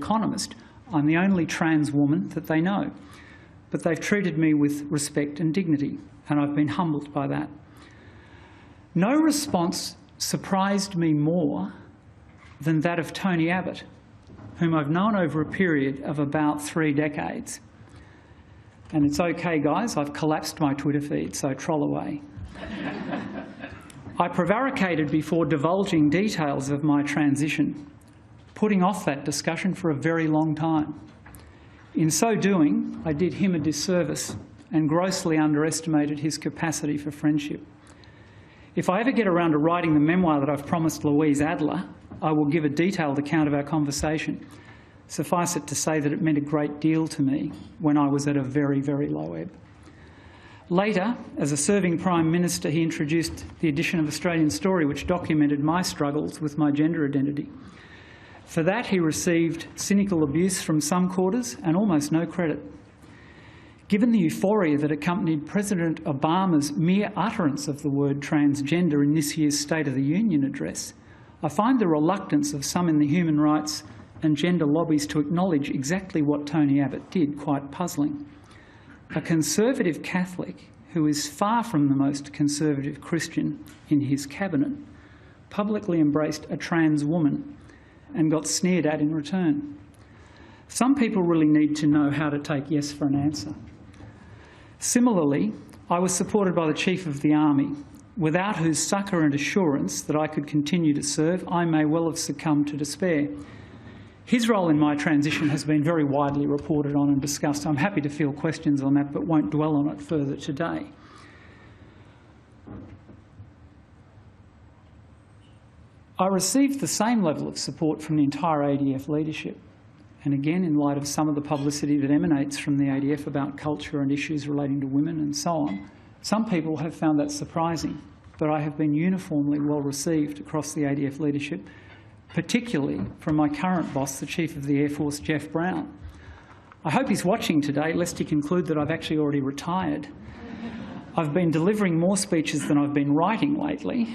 Economist, I'm the only trans woman that they know. But they've treated me with respect and dignity, and I've been humbled by that. No response surprised me more than that of Tony Abbott, whom I've known over a period of about 3 decades. And it's okay, guys, I've collapsed my Twitter feed, so troll away. I prevaricated before divulging details of my transition, putting off that discussion for a very long time. In so doing, I did him a disservice and grossly underestimated his capacity for friendship. If I ever get around to writing the memoir that I've promised Louise Adler, I will give a detailed account of our conversation. Suffice it to say that it meant a great deal to me when I was at a very, very low ebb. Later, as a serving Prime Minister, he introduced the edition of Australian Story, which documented my struggles with my gender identity. For that, he received cynical abuse from some quarters and almost no credit. Given the euphoria that accompanied President Obama's mere utterance of the word transgender in this year's State of the Union address, I find the reluctance of some in the human rights and gender lobbies to acknowledge exactly what Tony Abbott did quite puzzling. A conservative Catholic who is far from the most conservative Christian in his cabinet publicly embraced a trans woman and got sneered at in return. Some people really need to know how to take yes for an answer. Similarly, I was supported by the Chief of the Army, without whose succour and assurance that I could continue to serve, I may well have succumbed to despair. His role in my transition has been very widely reported on and discussed. I'm happy to field questions on that, but won't dwell on it further today. I received the same level of support from the entire ADF leadership. And again, in light of some of the publicity that emanates from the ADF about culture and issues relating to women and so on, some people have found that surprising. But I have been uniformly well received across the ADF leadership, particularly from my current boss, the Chief of the Air Force, Jeff Brown. I hope he's watching today, lest he conclude that I've actually already retired. I've been delivering more speeches than I've been writing lately.